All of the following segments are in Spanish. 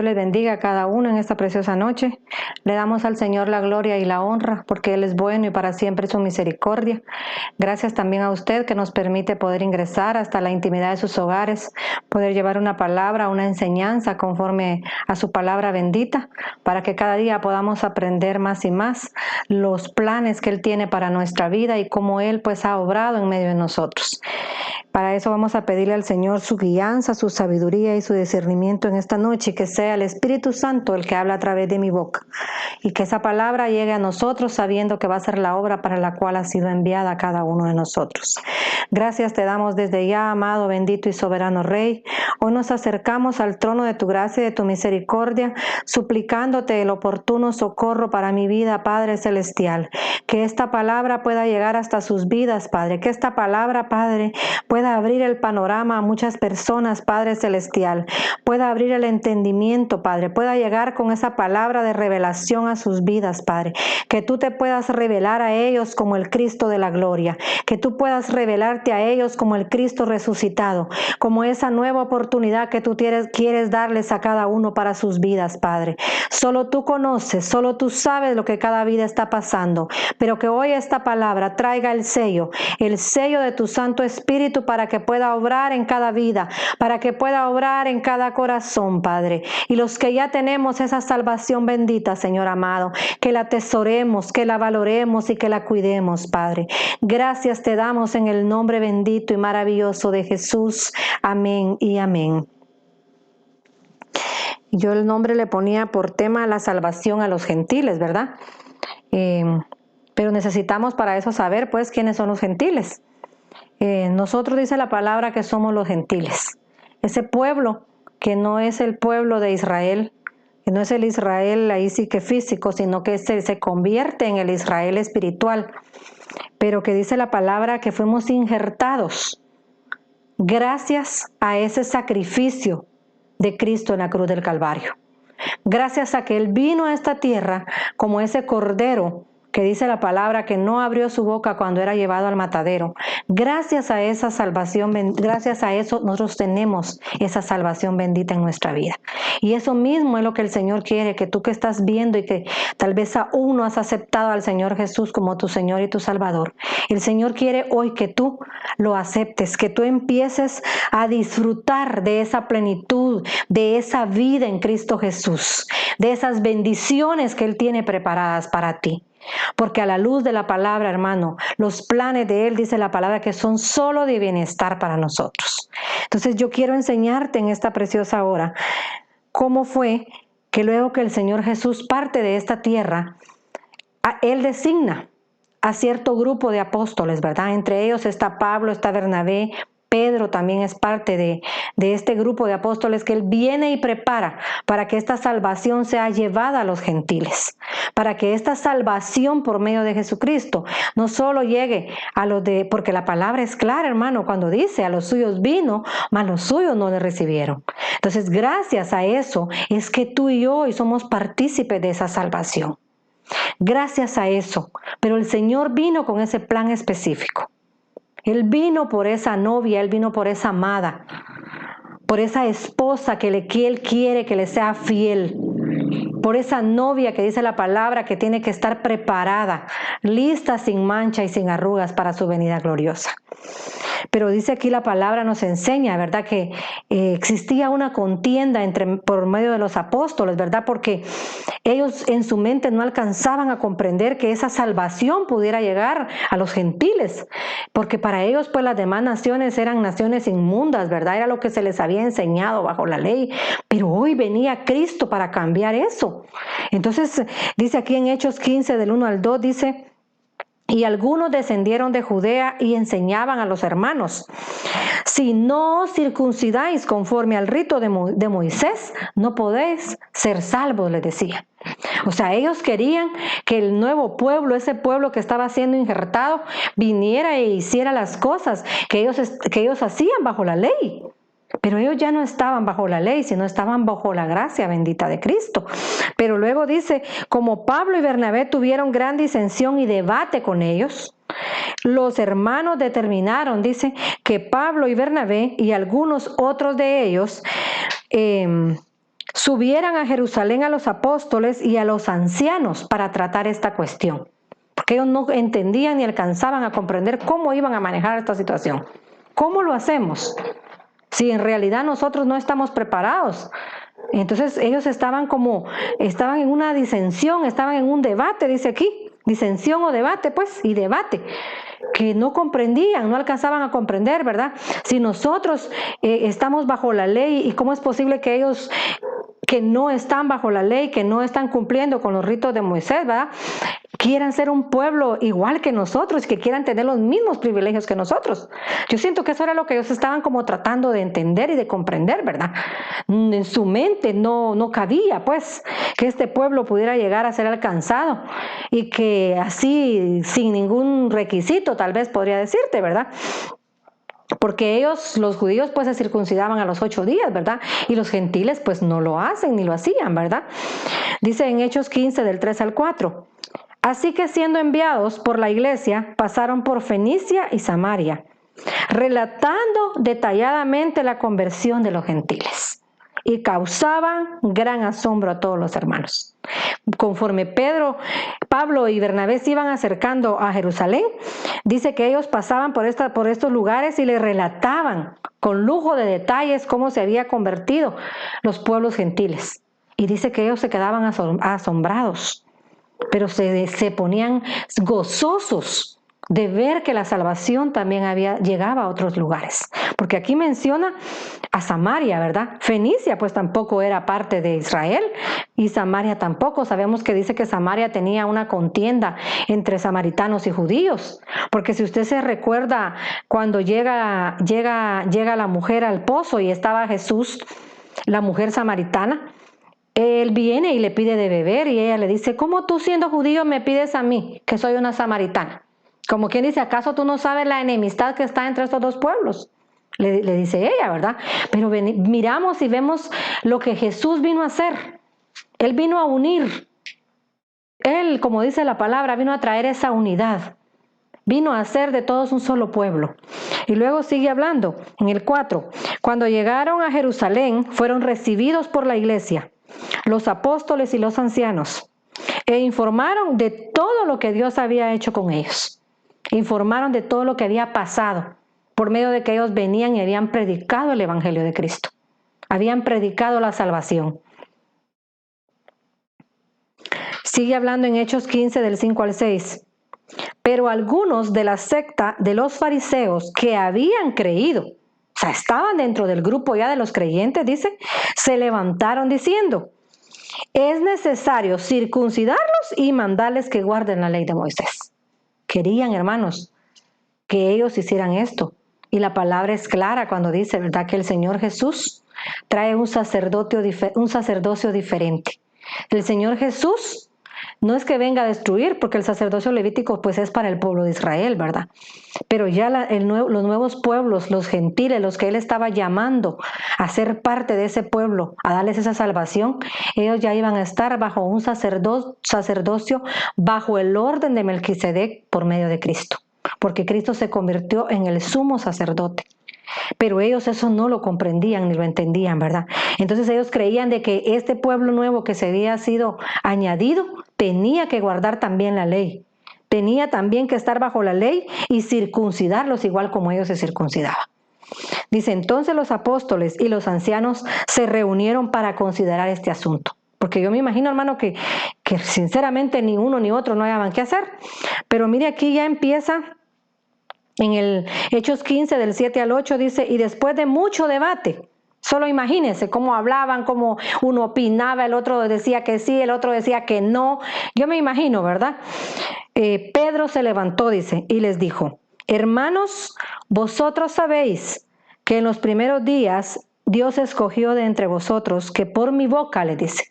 les bendiga a cada uno en esta preciosa noche. Le damos al Señor la gloria y la honra porque Él es bueno y para siempre su misericordia. Gracias también a usted que nos permite poder ingresar hasta la intimidad de sus hogares, poder llevar una palabra, una enseñanza conforme a su palabra bendita, para que cada día podamos aprender más y más los planes que Él tiene para nuestra vida y cómo Él pues ha obrado en medio de nosotros. Para eso vamos a pedirle al Señor su guianza, su sabiduría y su discernimiento en esta noche, y que sea el Espíritu Santo el que habla a través de mi boca, y que esa palabra llegue a nosotros sabiendo que va a ser la obra para la cual ha sido enviada a cada uno de nosotros. Gracias te damos desde ya, amado, bendito y soberano Rey. Hoy nos acercamos al trono de tu gracia y de tu misericordia, suplicándote el oportuno socorro para mi vida, Padre Celestial. Que esta palabra pueda llegar hasta sus vidas, Padre. Que esta palabra, Padre, pueda abrir el panorama a muchas personas, Padre Celestial. Pueda abrir el entendimiento, Padre. Pueda llegar con esa palabra de revelación a sus vidas, Padre. Que tú te puedas revelar a ellos como el Cristo de la gloria. Que tú puedas revelarte a ellos como el Cristo resucitado. Como esa nueva oportunidad que tú quieres darles a cada uno para sus vidas, Padre. Solo tú conoces, solo tú sabes lo que cada vida está pasando. Pero que hoy esta palabra traiga el sello de tu Santo Espíritu para que pueda obrar en cada vida, para que pueda obrar en cada corazón, Padre. Y los que ya tenemos esa salvación bendita, Señor amado, que la atesoremos, que la valoremos y que la cuidemos, Padre. Gracias te damos en el nombre bendito y maravilloso de Jesús. Amén y amén. Yo el nombre le ponía por tema la salvación a los gentiles, ¿verdad? Pero necesitamos para eso saber, pues, quiénes son los gentiles. Nosotros dice la palabra que somos los gentiles. Ese pueblo que no es el pueblo de Israel, que no es el Israel ahí sí que físico, sino que se convierte en el Israel espiritual. Pero que dice la palabra que fuimos injertados gracias a ese sacrificio de Cristo en la cruz del Calvario. Gracias a que Él vino a esta tierra como ese cordero que dice la palabra que no abrió su boca cuando era llevado al matadero. Gracias a esa salvación, gracias a eso nosotros tenemos esa salvación bendita en nuestra vida. Y eso mismo es lo que el Señor quiere, que tú que estás viendo y que tal vez aún no has aceptado al Señor Jesús como tu Señor y tu Salvador. El Señor quiere hoy que tú lo aceptes, que tú empieces a disfrutar de esa plenitud, de esa vida en Cristo Jesús, de esas bendiciones que Él tiene preparadas para ti. Porque a la luz de la palabra, hermano, los planes de Él, dice la palabra, que son solo de bienestar para nosotros. Entonces yo quiero enseñarte en esta preciosa hora cómo fue que luego que el Señor Jesús parte de esta tierra, Él designa a cierto grupo de apóstoles, ¿verdad? Entre ellos está Pablo, está Bernabé, Pedro también es parte de este grupo de apóstoles que Él viene y prepara para que esta salvación sea llevada a los gentiles, para que esta salvación por medio de Jesucristo no solo llegue a los de, porque la palabra es clara, hermano, cuando dice a los suyos vino, mas los suyos no le recibieron. Entonces, gracias a eso es que tú y yo hoy somos partícipes de esa salvación. Gracias a eso, pero el Señor vino con ese plan específico. Él vino por esa novia, Él vino por esa amada, por esa esposa que Él quiere que le sea fiel, por esa novia que dice la palabra que tiene que estar preparada, lista, sin mancha y sin arrugas para su venida gloriosa. Pero dice aquí la palabra, nos enseña, ¿verdad? Que existía una contienda por medio de los apóstoles, ¿verdad? Porque ellos en su mente no alcanzaban a comprender que esa salvación pudiera llegar a los gentiles, porque para ellos pues las demás naciones eran naciones inmundas, ¿verdad? Era lo que se les había enseñado bajo la ley, pero hoy venía Cristo para cambiar eso. Entonces dice aquí en Hechos 15 del 1 al 2, dice: y algunos descendieron de Judea y enseñaban a los hermanos: si no os circuncidáis conforme al rito de Moisés, no podéis ser salvos, les decía. O sea, ellos querían que el nuevo pueblo, ese pueblo que estaba siendo injertado, viniera e hiciera las cosas que ellos hacían bajo la ley. Pero ellos ya no estaban bajo la ley, sino estaban bajo la gracia bendita de Cristo. Pero luego dice, como Pablo y Bernabé tuvieron gran disensión y debate con ellos, los hermanos determinaron, dice, que Pablo y Bernabé y algunos otros de ellos subieran a Jerusalén a los apóstoles y a los ancianos para tratar esta cuestión, porque ellos no entendían ni alcanzaban a comprender cómo iban a manejar esta situación. ¿Cómo lo hacemos si en realidad nosotros no estamos preparados? Entonces ellos estaban en una disensión, estaban en un debate, dice aquí, disensión o debate, pues, y debate, que no comprendían, no alcanzaban a comprender, ¿verdad? Si nosotros estamos bajo la ley, ¿y cómo es posible que ellos que no están bajo la ley, que no están cumpliendo con los ritos de Moisés, ¿verdad?, quieran ser un pueblo igual que nosotros, que quieran tener los mismos privilegios que nosotros? Yo siento que eso era lo que ellos estaban como tratando de entender y de comprender, ¿verdad? En su mente no cabía, pues, que este pueblo pudiera llegar a ser alcanzado y que así, sin ningún requisito, tal vez podría decirte, ¿verdad? Porque ellos, los judíos, pues se circuncidaban a los 8 días, ¿verdad? Y los gentiles, pues no lo hacen ni lo hacían, ¿verdad? Dice en Hechos 15, del 3 al 4. Así que siendo enviados por la iglesia, pasaron por Fenicia y Samaria, relatando detalladamente la conversión de los gentiles, y causaban gran asombro a todos los hermanos. Conforme Pablo y Bernabé se iban acercando a Jerusalén, dice que ellos pasaban por estos lugares y le relataban con lujo de detalles cómo se había convertido los pueblos gentiles. Y dice que ellos se quedaban asombrados, pero se ponían gozosos de ver que la salvación también llegaba a otros lugares. Porque aquí menciona a Samaria, ¿verdad? Fenicia pues tampoco era parte de Israel, y Samaria tampoco. Sabemos que dice que Samaria tenía una contienda entre samaritanos y judíos, porque si usted se recuerda cuando llega la mujer al pozo y estaba Jesús, la mujer samaritana, él viene y le pide de beber y ella le dice: ¿cómo tú, siendo judío, me pides a mí, que soy una samaritana? Como quien dice: ¿acaso tú no sabes la enemistad que está entre estos dos pueblos? Le dice ella, ¿verdad? Pero miramos y vemos lo que Jesús vino a hacer. Él vino a unir. Él, como dice la palabra, vino a traer esa unidad. Vino a hacer de todos un solo pueblo. Y luego sigue hablando en el 4. Cuando llegaron a Jerusalén, fueron recibidos por la iglesia, los apóstoles y los ancianos, e informaron de todo lo que Dios había hecho con ellos. Informaron de todo lo que había pasado, por medio de que ellos venían y habían predicado el evangelio de Cristo. Habían predicado la salvación. Sigue hablando en Hechos 15, del 5 al 6. Pero algunos de la secta de los fariseos que habían creído, o sea, estaban dentro del grupo ya de los creyentes, dice, se levantaron diciendo: es necesario circuncidarlos y mandarles que guarden la ley de Moisés. Querían, hermanos, que ellos hicieran esto. Y la palabra es clara cuando dice, ¿verdad?, que el Señor Jesús trae un sacerdocio diferente. El Señor Jesús no es que venga a destruir, porque el sacerdocio levítico pues es para el pueblo de Israel, ¿verdad? Pero ya los nuevos pueblos, los gentiles, los que Él estaba llamando a ser parte de ese pueblo, a darles esa salvación, ellos ya iban a estar bajo un sacerdocio bajo el orden de Melquisedec por medio de Cristo, porque Cristo se convirtió en el sumo sacerdote. Pero ellos eso no lo comprendían ni lo entendían, ¿verdad? Entonces ellos creían de que este pueblo nuevo que se había sido añadido tenía que guardar también la ley. Tenía también que estar bajo la ley y circuncidarlos igual como ellos se circuncidaban. Dice: entonces los apóstoles y los ancianos se reunieron para considerar este asunto. Porque yo me imagino, hermano, que sinceramente ni uno ni otro no hallaban qué hacer. Pero mire, aquí ya empieza en el Hechos 15, del 7 al 8, dice: y después de mucho debate, solo imagínense cómo hablaban, cómo uno opinaba, el otro decía que sí, el otro decía que no. Yo me imagino, ¿verdad? Pedro se levantó, dice, y les dijo: hermanos, vosotros sabéis que en los primeros días Dios escogió de entre vosotros que por mi boca, le dice,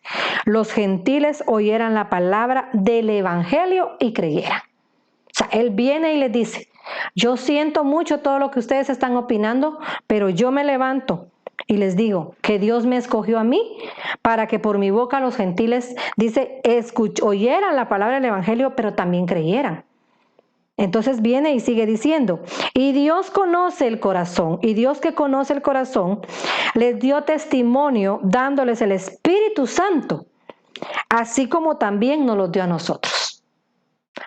los gentiles oyeran la palabra del evangelio y creyeran. O sea, Él viene y les dice: yo siento mucho todo lo que ustedes están opinando, pero yo me levanto y les digo que Dios me escogió a mí para que por mi boca los gentiles, dice, oyeran la palabra del evangelio, pero también creyeran. Entonces viene y sigue diciendo, y Dios conoce el corazón, y Dios que conoce el corazón les dio testimonio dándoles el Espíritu Santo, así como también nos lo dio a nosotros.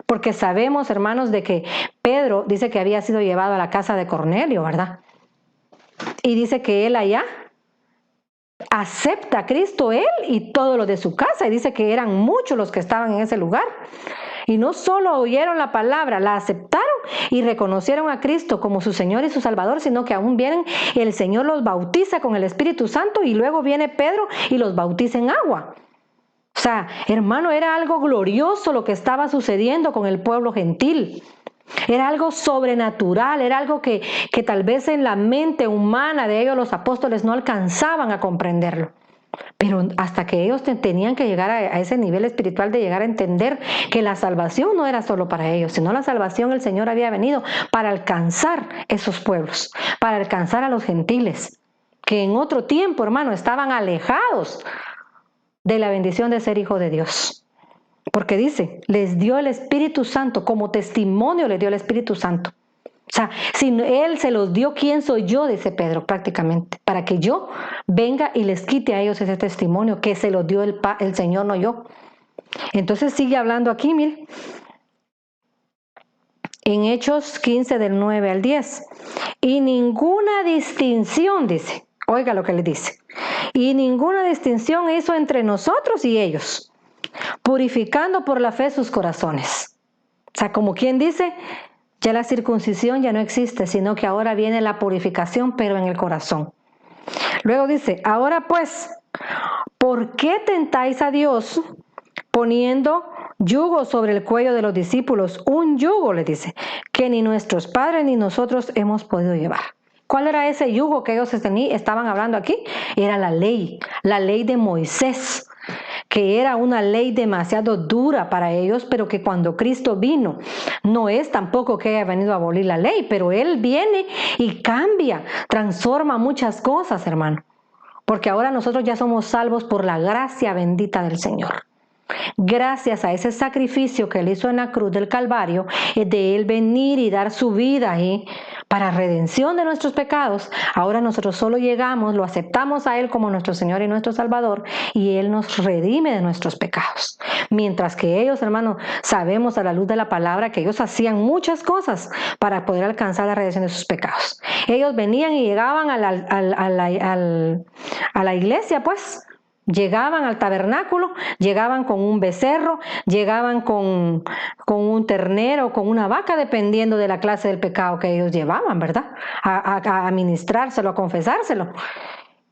Porque sabemos, hermanos, de que Pedro dice que había sido llevado a la casa de Cornelio, ¿verdad? Y dice que él allá acepta a Cristo, él y todo lo de su casa, y dice que eran muchos los que estaban en ese lugar. Y no solo oyeron la palabra, la aceptaron y reconocieron a Cristo como su Señor y su Salvador, sino que aún vienen y el Señor los bautiza con el Espíritu Santo y luego viene Pedro y los bautiza en agua. O sea, hermano, era algo glorioso lo que estaba sucediendo con el pueblo gentil. Era algo sobrenatural, era algo que tal vez en la mente humana de ellos los apóstoles no alcanzaban a comprenderlo. Pero hasta que ellos tenían que llegar a ese nivel espiritual de llegar a entender que la salvación no era solo para ellos, sino la salvación el Señor había venido para alcanzar esos pueblos, para alcanzar a los gentiles, que en otro tiempo, hermano, estaban alejados de la bendición de ser hijo de Dios. Porque dice, les dio el Espíritu Santo, como testimonio les dio el Espíritu Santo. O sea, si Él se los dio, ¿quién soy yo? Dice Pedro prácticamente, para que yo venga y les quite a ellos ese testimonio que se los dio el Señor, no yo. Entonces sigue hablando aquí, mire, en Hechos 15 del 9 al 10. Y ninguna distinción, dice, oiga lo que le dice, y ninguna distinción hizo entre nosotros y ellos, purificando por la fe sus corazones. O sea, como quien dice, ya la circuncisión ya no existe, sino que ahora viene la purificación, pero en el corazón. Luego dice, ahora pues, ¿por qué tentáis a Dios poniendo yugo sobre el cuello de los discípulos? Un yugo, le dice, que ni nuestros padres ni nosotros hemos podido llevar. ¿Cuál era ese yugo que ellos estaban hablando aquí? Era la ley de Moisés, que era una ley demasiado dura para ellos, pero que cuando Cristo vino, no es tampoco que haya venido a abolir la ley, pero Él viene y cambia, transforma muchas cosas, hermano, porque ahora nosotros ya somos salvos por la gracia bendita del Señor. Gracias a ese sacrificio que Él hizo en la cruz del Calvario, de Él venir y dar su vida ahí para redención de nuestros pecados, ahora nosotros solo llegamos, lo aceptamos a Él como nuestro Señor y nuestro Salvador, y Él nos redime de nuestros pecados. Mientras que ellos, hermanos, sabemos a la luz de la palabra que ellos hacían muchas cosas para poder alcanzar la redención de sus pecados. Ellos venían y llegaban a la iglesia, pues, llegaban al tabernáculo, llegaban con un becerro, llegaban con un ternero, con una vaca, dependiendo de la clase del pecado que ellos llevaban, ¿verdad? A ministrárselo, a confesárselo.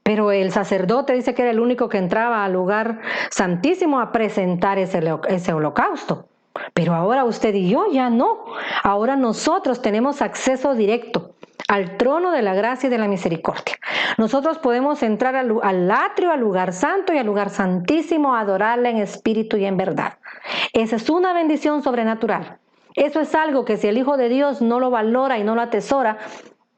Pero el sacerdote dice que era el único que entraba al lugar santísimo a presentar ese holocausto. Pero ahora usted y yo ya no. Ahora nosotros tenemos acceso directo al trono de la gracia y de la misericordia. Nosotros podemos entrar al atrio, al lugar santo y al lugar santísimo a adorarle en espíritu y en verdad. Esa es una bendición sobrenatural. Eso es algo que si el Hijo de Dios no lo valora y no lo atesora,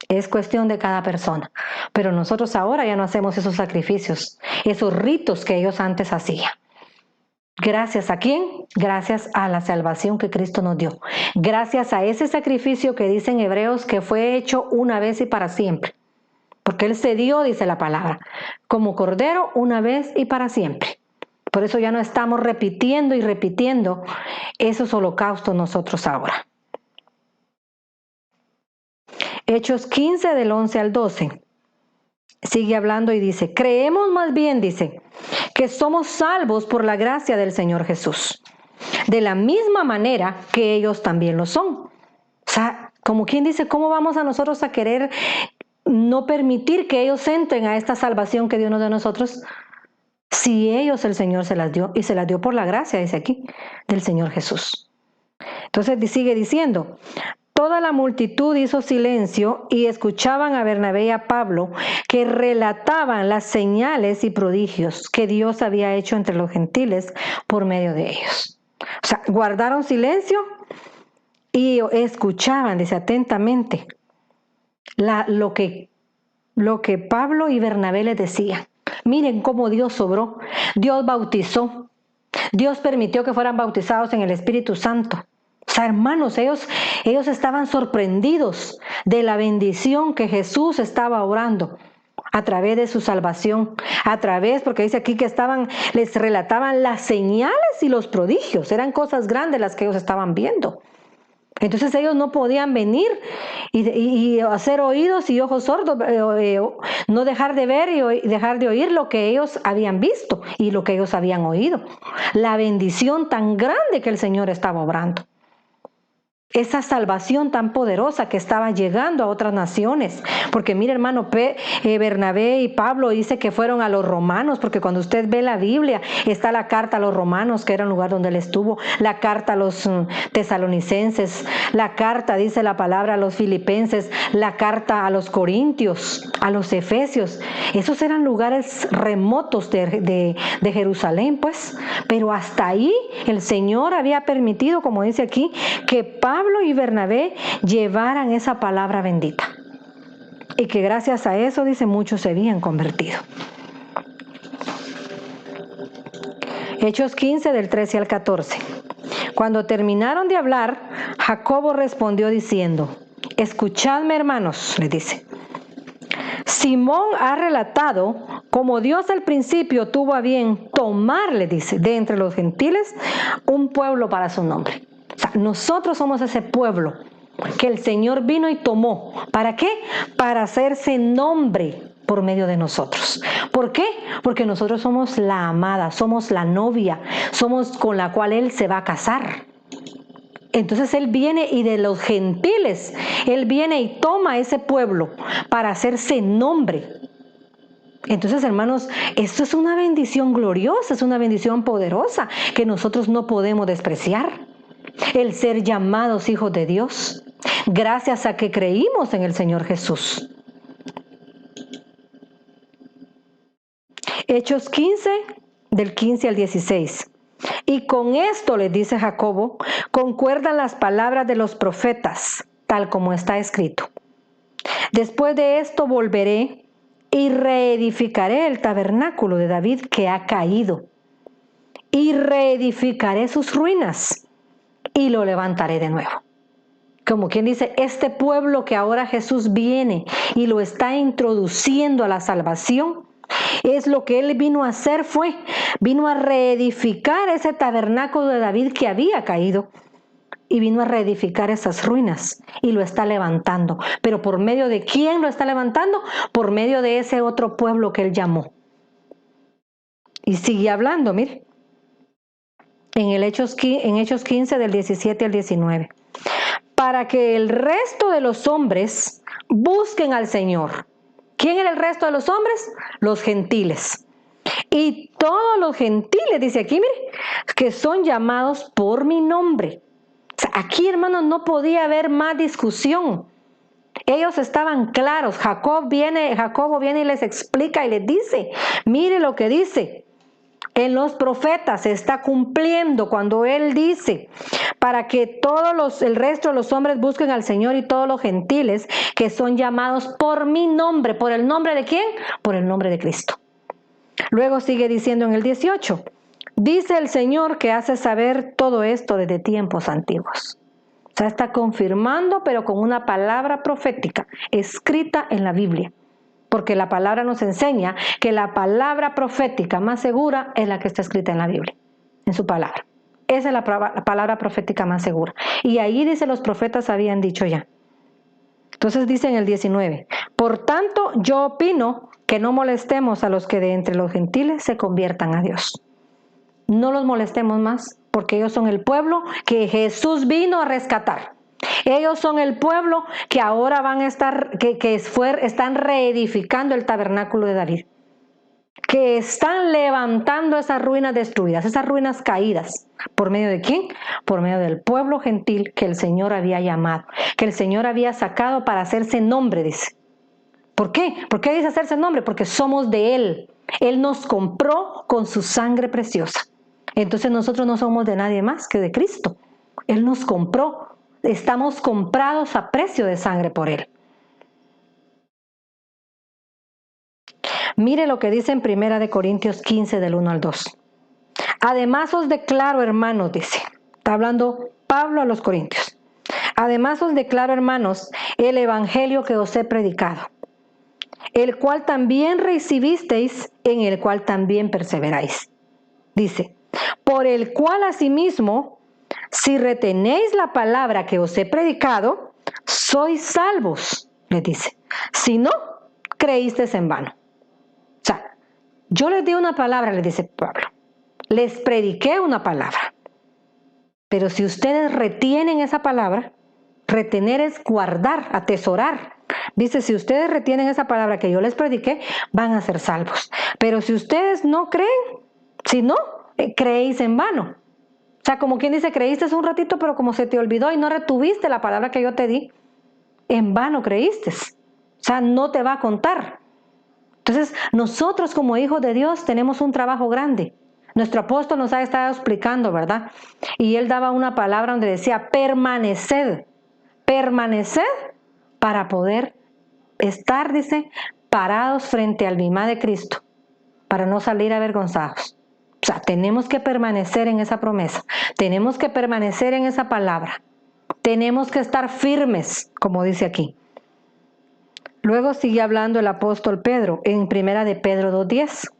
es cuestión de cada persona. Pero nosotros ahora ya no hacemos esos sacrificios, esos ritos que ellos antes hacían. ¿Gracias a quién? Gracias a la salvación que Cristo nos dio. Gracias a ese sacrificio que dicen Hebreos que fue hecho una vez y para siempre. Porque Él se dio, dice la palabra, como cordero una vez y para siempre. Por eso ya no estamos repitiendo y repitiendo esos holocaustos nosotros ahora. Hechos 15 del 11 al 12. Sigue hablando y dice, creemos más bien, dice, que somos salvos por la gracia del Señor Jesús, de la misma manera que ellos también lo son. O sea, como quien dice, ¿cómo vamos a nosotros a querer no permitir que ellos entren a esta salvación que dio uno de nosotros? Si ellos el Señor se las dio, y se las dio por la gracia, dice aquí, del Señor Jesús. Entonces sigue diciendo, toda la multitud hizo silencio y escuchaban a Bernabé y a Pablo que relataban las señales y prodigios que Dios había hecho entre los gentiles por medio de ellos. O sea, guardaron silencio y escuchaban, dice, atentamente lo que Pablo y Bernabé les decían. Miren cómo Dios obró, Dios bautizó, Dios permitió que fueran bautizados en el Espíritu Santo. O sea, hermanos, ellos estaban sorprendidos de la bendición que Jesús estaba obrando a través de su salvación, porque dice aquí que les relataban las señales y los prodigios, eran cosas grandes las que ellos estaban viendo. Entonces ellos no podían venir y hacer oídos y ojos sordos, no dejar de ver y dejar de oír lo que ellos habían visto y lo que ellos habían oído. La bendición tan grande que el Señor estaba obrando. Esa salvación tan poderosa que estaba llegando a otras naciones. Porque mire, hermano, Bernabé y Pablo dice que fueron a los romanos, porque cuando usted ve la Biblia, está la carta a los romanos, que era el lugar donde él estuvo, la carta a los tesalonicenses, la carta, dice la palabra, a los filipenses, la carta a los corintios, a los efesios. Esos eran lugares remotos de Jerusalén, pues. Pero hasta ahí el Señor había permitido, como dice aquí, que Pablo y Bernabé llevaran esa palabra bendita. Y que gracias a eso, dice, muchos se habían convertido. Hechos 15, del 13 al 14. Cuando terminaron de hablar, Jacobo respondió diciendo: escuchadme, hermanos, le dice. Simón ha relatado cómo Dios al principio tuvo a bien tomar, le dice, de entre los gentiles un pueblo para su nombre. O sea, nosotros somos ese pueblo que el Señor vino y tomó. ¿Para qué? Para hacerse nombre por medio de nosotros. ¿Por qué? Porque nosotros somos la amada, somos la novia, somos con la cual Él se va a casar. Entonces Él viene y de los gentiles, Él viene y toma ese pueblo para hacerse nombre. Entonces, hermanos, esto es una bendición gloriosa, es una bendición poderosa que nosotros no podemos despreciar. El ser llamados hijos de Dios, gracias a que creímos en el Señor Jesús. Hechos 15, del 15 al 16. Y con esto, les dice Jacobo, concuerdan las palabras de los profetas, tal como está escrito. Después de esto volveré y reedificaré el tabernáculo de David que ha caído, y reedificaré sus ruinas, y lo levantaré de nuevo. Como quien dice, este pueblo que ahora Jesús viene y lo está introduciendo a la salvación, es lo que Él vino a hacer, vino a reedificar ese tabernáculo de David que había caído, y vino a reedificar esas ruinas y lo está levantando. Pero ¿por medio de quién lo está levantando? Por medio de ese otro pueblo que Él llamó. Y sigue hablando, mire. En Hechos 15, del 17 al 19. Para que el resto de los hombres busquen al Señor. ¿Quién era el resto de los hombres? Los gentiles. Y todos los gentiles, dice aquí, mire, que son llamados por mi nombre. O sea, aquí, hermanos, no podía haber más discusión. Ellos estaban claros. Jacobo viene y les explica y les dice, mire lo que dice. En los profetas se está cumpliendo cuando Él dice, para que el resto de los hombres busquen al Señor y todos los gentiles que son llamados por mi nombre. ¿Por el nombre de quién? Por el nombre de Cristo. Luego sigue diciendo en el 18, dice el Señor que hace saber todo esto desde tiempos antiguos. O sea, está confirmando, pero con una palabra profética escrita en la Biblia. Porque la palabra nos enseña que la palabra profética más segura es la que está escrita en la Biblia, en su palabra. Esa es la palabra profética más segura. Y ahí dice, los profetas habían dicho ya. Entonces dice en el 19, por tanto yo opino que no molestemos a los que de entre los gentiles se conviertan a Dios. No los molestemos más, porque ellos son el pueblo que Jesús vino a rescatar. Ellos son el pueblo que ahora van a estar, están reedificando el tabernáculo de David. Que están levantando esas ruinas destruidas, esas ruinas caídas. ¿Por medio de quién? Por medio del pueblo gentil que el Señor había llamado, que el Señor había sacado para hacerse nombre, dice. ¿Por qué? ¿Por qué dice hacerse nombre? Porque somos de Él. Él nos compró con su sangre preciosa. Entonces nosotros no somos de nadie más que de Cristo. Él nos compró. Estamos comprados a precio de sangre por Él. Mire lo que dice en 1 Corintios 15, del 1 al 2. Además os declaro, hermanos, dice, está hablando Pablo a los Corintios. Además os declaro, hermanos, el evangelio que os he predicado, el cual también recibisteis, en el cual también perseveráis. Dice, por el cual asimismo, si retenéis la palabra que os he predicado, sois salvos, les dice. Si no, creísteis en vano. O sea, yo les di una palabra, le dice Pablo. Les prediqué una palabra. Pero si ustedes retienen esa palabra, retener es guardar, atesorar. Dice, si ustedes retienen esa palabra que yo les prediqué, van a ser salvos. Pero si ustedes no creen, si no, creéis en vano. O sea, como quien dice, creíste un ratito, pero como se te olvidó y no retuviste la palabra que yo te di, en vano creíste. O sea, no te va a contar. Entonces, nosotros como hijos de Dios tenemos un trabajo grande. Nuestro apóstol nos ha estado explicando, ¿verdad? Y él daba una palabra donde decía, permaneced. Permaneced para poder estar, dice, parados frente al bimá de Cristo, para no salir avergonzados. O sea, tenemos que permanecer en esa promesa, tenemos que permanecer en esa palabra, tenemos que estar firmes, como dice aquí. Luego sigue hablando el apóstol Pedro en primera de Pedro 2:10.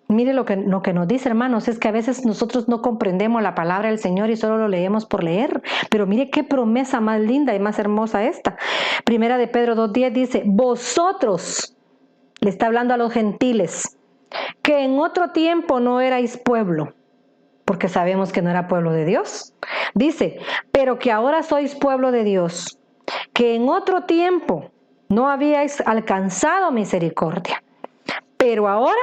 Mire lo que nos dice, hermanos, es que a veces nosotros no comprendemos la palabra del Señor y solo lo leemos por leer. Pero mire qué promesa más linda y más hermosa esta. Primera de Pedro 2:10 dice, vosotros, le está hablando a los gentiles, que en otro tiempo no erais pueblo, porque sabemos que no era pueblo de Dios. Dice, pero que ahora sois pueblo de Dios, que en otro tiempo no habíais alcanzado misericordia, pero ahora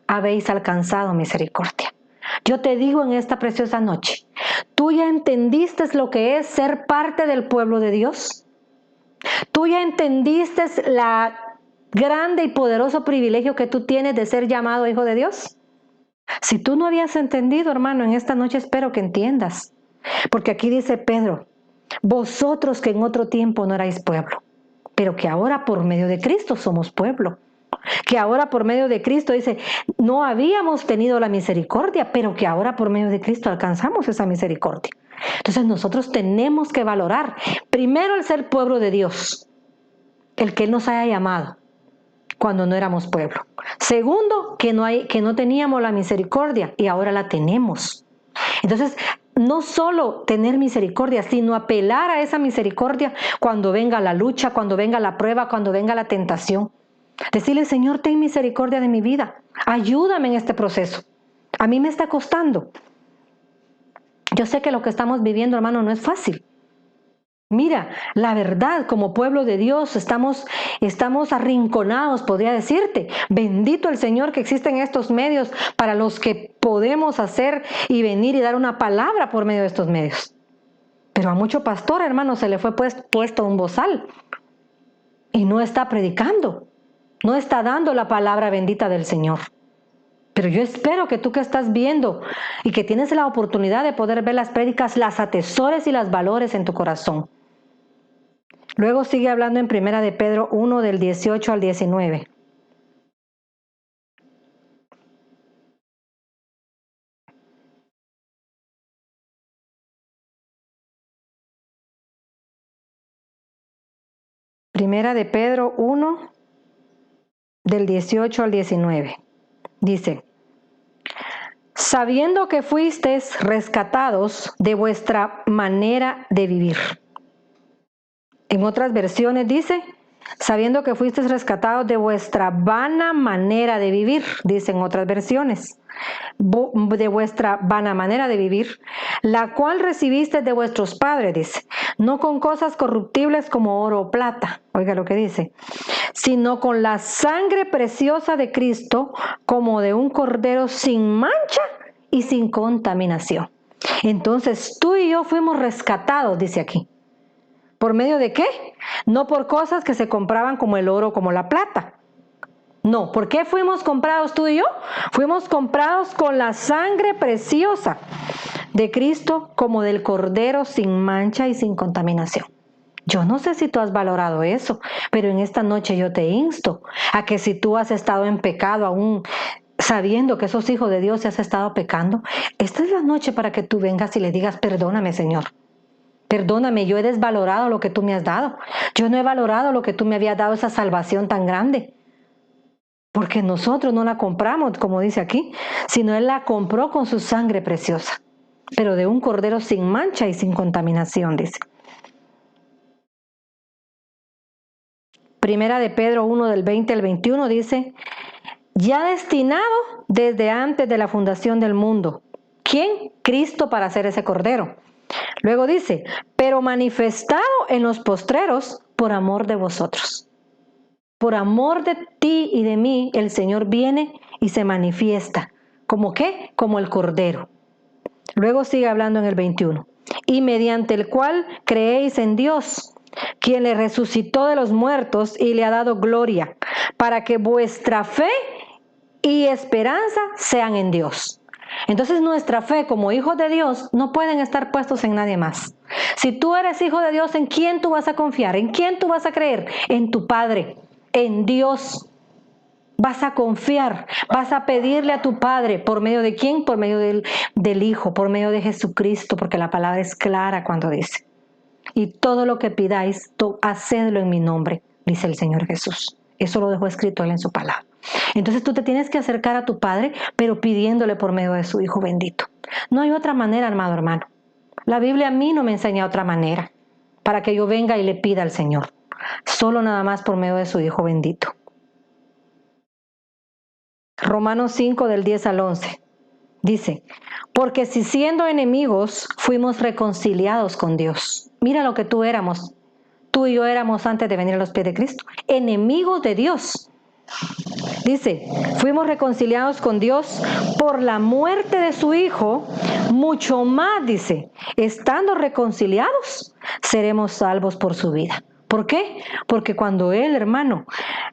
habéis alcanzado misericordia. Yo te digo en esta preciosa noche, ¿tú ya entendiste lo que es ser parte del pueblo de Dios? ¿Tú ya entendiste la grande y poderoso privilegio que tú tienes de ser llamado hijo de Dios? Si tú no habías entendido, hermano, en esta noche espero que entiendas. Porque aquí dice Pedro, vosotros que en otro tiempo no erais pueblo, pero que ahora por medio de Cristo somos pueblo. Que ahora por medio de Cristo, dice, no habíamos tenido la misericordia, pero que ahora por medio de Cristo alcanzamos esa misericordia. Entonces nosotros tenemos que valorar, primero, el ser pueblo de Dios, el que Él nos haya llamado cuando no éramos pueblo. Segundo, que no teníamos la misericordia y ahora la tenemos. Entonces, no solo tener misericordia, sino apelar a esa misericordia cuando venga la lucha, cuando venga la prueba, cuando venga la tentación. Decirle, Señor, ten misericordia de mi vida. Ayúdame en este proceso. A mí me está costando. Yo sé que lo que estamos viviendo, hermano, no es fácil. Mira, la verdad, como pueblo de Dios, estamos arrinconados, podría decirte. Bendito el Señor que existen estos medios para los que podemos hacer y venir y dar una palabra por medio de estos medios. Pero a mucho pastor, hermano, se le fue puesto un bozal y no está predicando. No está dando la palabra bendita del Señor. Pero yo espero que tú que estás viendo y que tienes la oportunidad de poder ver las prédicas, las atesores y las valores en tu corazón. Luego sigue hablando en primera de Pedro 1 del 18 al 19. Primera de Pedro 1 del 18 al 19. Dice, sabiendo que fuisteis rescatados de vuestra manera de vivir. En otras versiones dice, sabiendo que fuisteis rescatados de vuestra vana manera de vivir, dicen otras versiones, de vuestra vana manera de vivir, la cual recibisteis de vuestros padres, dice, no con cosas corruptibles como oro o plata, oiga lo que dice, sino con la sangre preciosa de Cristo, como de un cordero sin mancha y sin contaminación. Entonces tú y yo fuimos rescatados, dice aquí. ¿Por medio de qué? No por cosas que se compraban como el oro o como la plata. No, ¿por qué fuimos comprados tú y yo? Fuimos comprados con la sangre preciosa de Cristo como del Cordero sin mancha y sin contaminación. Yo no sé si tú has valorado eso, pero en esta noche yo te insto a que si tú has estado en pecado aún sabiendo que sos hijo de Dios y has estado pecando, esta es la noche para que tú vengas y le digas, perdóname, Señor. Perdóname, yo he desvalorado lo que tú me has dado. Yo no he valorado lo que tú me habías dado, esa salvación tan grande. Porque nosotros no la compramos, como dice aquí, sino Él la compró con su sangre preciosa, pero de un cordero sin mancha y sin contaminación, dice. Primera de Pedro 1 del 20 al 21 dice, ya destinado desde antes de la fundación del mundo. ¿Quién? Cristo para ser ese cordero. Luego dice, pero manifestado en los postreros por amor de vosotros. Por amor de ti y de mí, el Señor viene y se manifiesta. ¿Cómo qué? Como el Cordero. Luego sigue hablando en el 21. Y mediante el cual creéis en Dios, quien le resucitó de los muertos y le ha dado gloria, para que vuestra fe y esperanza sean en Dios. Entonces nuestra fe como hijos de Dios no pueden estar puestos en nadie más. Si tú eres hijo de Dios, ¿en quién tú vas a confiar? ¿En quién tú vas a creer? En tu Padre. En Dios vas a confiar, vas a pedirle a tu Padre, ¿por medio de quién? Por medio del Hijo, por medio de Jesucristo, porque la palabra es clara cuando dice, y todo lo que pidáis, hacedlo en mi nombre, dice el Señor Jesús. Eso lo dejó escrito Él en su palabra. Entonces tú te tienes que acercar a tu Padre, pero pidiéndole por medio de su Hijo bendito. No hay otra manera, amado hermano. La Biblia a mí no me enseña otra manera para que yo venga y le pida al Señor. Solo nada más por medio de su Hijo bendito. Romanos 5 del 10 al 11 dice, porque si siendo enemigos fuimos reconciliados con Dios. Mira lo que tú y yo éramos antes de venir a los pies de Cristo, enemigos de Dios. Dice, fuimos reconciliados con Dios por la muerte de su Hijo, mucho más, dice, estando reconciliados, seremos salvos por su vida. ¿Por qué? Porque cuando Él, hermano,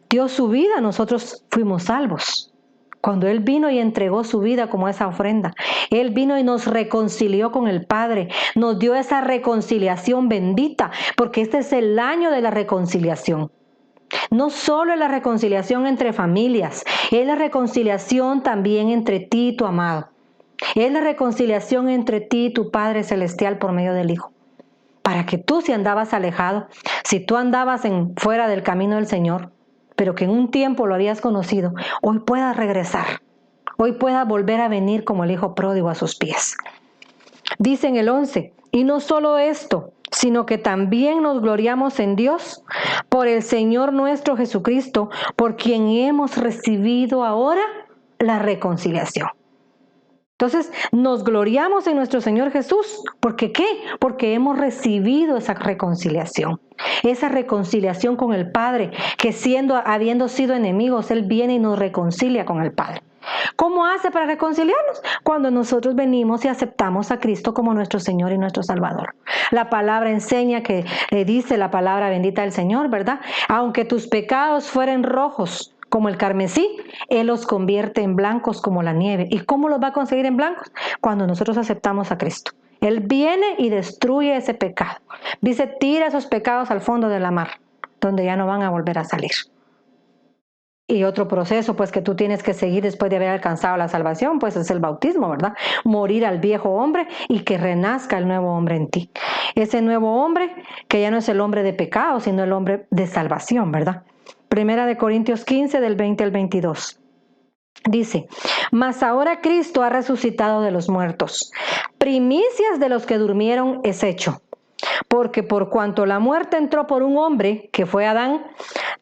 dio su vida, nosotros fuimos salvos. Cuando Él vino y entregó su vida como esa ofrenda, Él vino y nos reconcilió con el Padre, nos dio esa reconciliación bendita, porque este es el año de la reconciliación. No solo es la reconciliación entre familias, es la reconciliación también entre ti y tu amado. Es la reconciliación entre ti y tu Padre Celestial por medio del Hijo. Para que tú, si andabas alejado, si tú andabas fuera del camino del Señor, pero que en un tiempo lo habías conocido, hoy puedas regresar. Hoy puedas volver a venir como el Hijo pródigo a sus pies. Dice en el 11, y no solo esto, sino que también nos gloriamos en Dios por el Señor nuestro Jesucristo, por quien hemos recibido ahora la reconciliación. Entonces, nos gloriamos en nuestro Señor Jesús. ¿Por qué qué? Porque hemos recibido esa reconciliación con el Padre, que habiendo sido enemigos, Él viene y nos reconcilia con el Padre. ¿Cómo hace para reconciliarnos? Cuando nosotros venimos y aceptamos a Cristo como nuestro Señor y nuestro Salvador. La palabra enseña que dice la palabra bendita del Señor, ¿verdad? Aunque tus pecados fueren rojos como el carmesí, Él los convierte en blancos como la nieve. ¿Y cómo los va a conseguir en blancos? Cuando nosotros aceptamos a Cristo. Él viene y destruye ese pecado. Dice, tira esos pecados al fondo de la mar, donde ya no van a volver a salir. Y otro proceso, pues, que tú tienes que seguir después de haber alcanzado la salvación, pues es el bautismo, ¿verdad? Morir al viejo hombre y que renazca el nuevo hombre en ti. Ese nuevo hombre que ya no es el hombre de pecado, sino el hombre de salvación, ¿verdad? Primera de Corintios 15, del 20 al 22. Dice, mas ahora Cristo ha resucitado de los muertos. Primicias de los que durmieron es hecho. Porque por cuanto la muerte entró por un hombre, que fue Adán,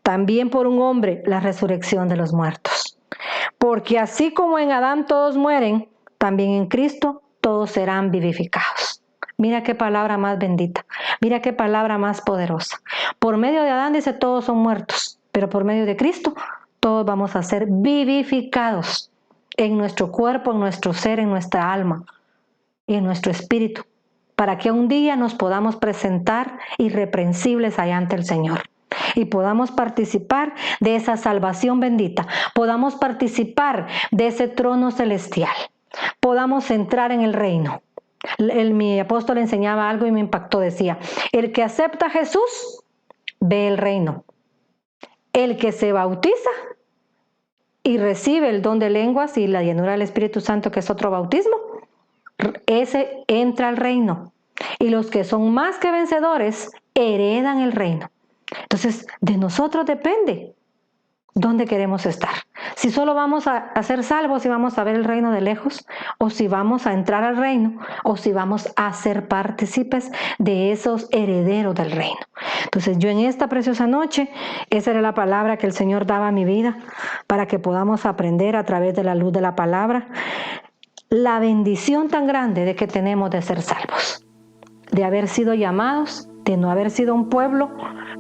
también por un hombre la resurrección de los muertos. Porque así como en Adán todos mueren, también en Cristo todos serán vivificados. Mira qué palabra más bendita, mira qué palabra más poderosa. Por medio de Adán dice todos son muertos, pero por medio de Cristo todos vamos a ser vivificados en nuestro cuerpo, en nuestro ser, en nuestra alma y en nuestro espíritu, para que un día nos podamos presentar irreprensibles allá ante el Señor y podamos participar de esa salvación bendita, podamos participar de ese trono celestial, podamos entrar en el reino. Mi apóstol enseñaba algo y me impactó, decía, el que acepta a Jesús ve el reino, el que se bautiza y recibe el don de llenguas y la llenura del Espíritu Santo, que es otro bautismo, ese entra al reino. Y los que son más que vencedores heredan el reino. Entonces, de nosotros depende dónde queremos estar. Si solo vamos a ser salvos y vamos a ver el reino de lejos, o si vamos a entrar al reino, o si vamos a ser partícipes de esos herederos del reino. Entonces, yo en esta preciosa noche, esa era la palabra que el Señor daba a mi vida para que podamos aprender a través de la luz de la palabra la bendición tan grande de que tenemos de ser salvos, de haber sido llamados, de no haber sido un pueblo,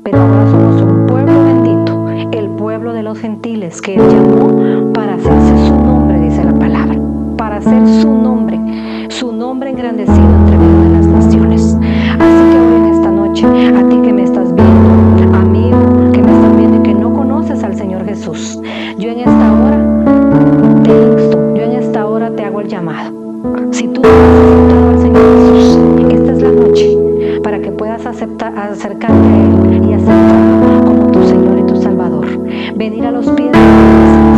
pero ahora somos un pueblo bendito, el pueblo de los gentiles que Él llamó para hacerse su nombre, dice la palabra, para hacer su nombre engrandecido entre medio de las naciones. Así que hoy en esta noche, a ti que me estás viendo, amigo, que me estás viendo y que no conoces al Señor Jesús, yo en esta hora te insto, yo en esta hora te hago el llamado. Si tú no has aceptado al Señor Jesús, esta es la noche para que puedas acercarte a Él y aceptarlo como tu Señor y tu Salvador. Venir a los pies de Él,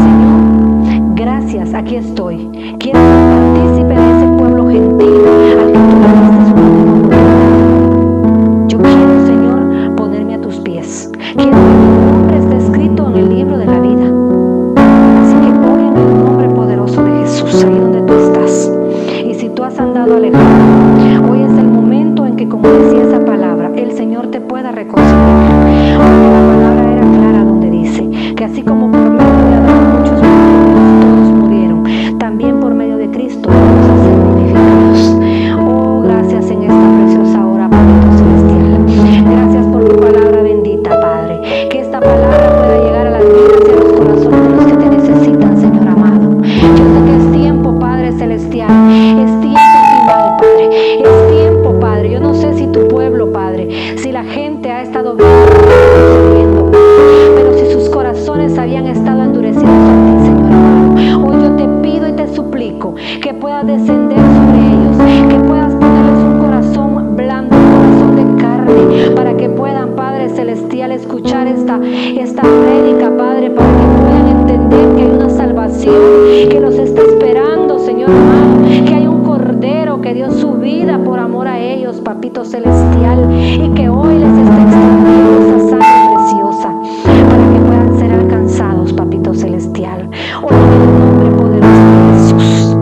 Señor, gracias, aquí estoy. Quiero ser partícipe de ese pueblo gentil al que tú le diste una nueva oportunidad. Yo quiero, Señor, ponerme a tus pies. Quiero que mi nombre esté escrito en el libro de la vida. Así que hoy en el nombre poderoso de Jesús, ahí donde tú estás, y si tú has andado alejado, hoy es el momento en que, como decía esa palabra, el Señor te pueda reconciliar. Porque la palabra era clara donde dice que así como por medio de Adán muchos todos murieron, también por medio de Cristo vamos a ser vivificados. Oh, gracias en esta preciosa hora, Padre Celestial. Gracias por tu palabra bendita, Padre. Que esta palabra pueda llegar a las vidas y a los corazones de los que te necesitan, Señor amado. Yo sé que es tiempo, Padre Celestial. Es tiempo final, Padre. Es tiempo, Padre. Yo no sé si tu pueblo, Padre, si la gente ha estado viendo, pero si sus corazones habían estado endurecidos a ti, Señor amado, hoy yo te pido y te suplico que puedas descender sobre ellos, que puedas ponerles un corazón blando, un corazón de carne, para que puedan, Padre Celestial, escuchar esta prédica, Padre, para que puedan entender que hay una salvación que los está esperando, Señor amado, que hay un Cordero que dio su vida por amor a ellos, Papito Celestial, y que hoy les está extendiendo esa sangre preciosa para que puedan ser alcanzados, Papito Celestial. Hoy en el nombre poderoso de Jesús,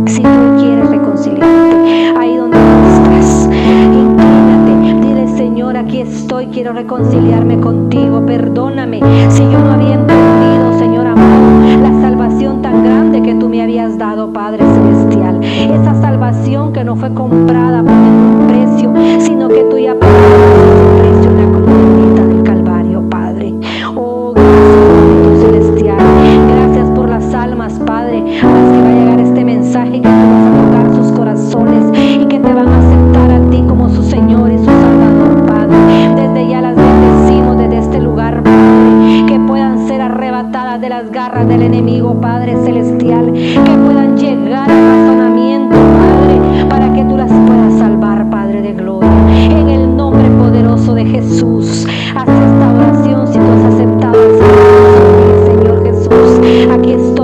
si tú quieres reconciliarte, ahí donde tú estás, inclínate, dile: Señor, aquí estoy, quiero reconciliarme contigo, perdóname si yo no había entendido, Señor amado, la salvación tan grande que tú me habías dado, Padre Celestial, esa salvación que no fue comprada por ningún precio, sino que tú ya pagaste ese precio en la cruz bendita del Calvario, Padre. Oh, gracias, Padre Celestial, gracias por las almas, Padre, a las que va a llegar este mensaje, que tú vas a tocar sus corazones y que te van a aceptar a ti como su Señor y su Salvador, Padre. Desde ya las bendecimos desde este lugar, Padre, que puedan ser arrebatadas de las garras del enemigo, Padre Celestial, que puedan llegar al razonamiento, Padre, para que tú las puedas salvar, Padre de gloria. En el nombre poderoso de Jesús, haz esta oración si tú has aceptado al Señor Jesús. Aquí estoy.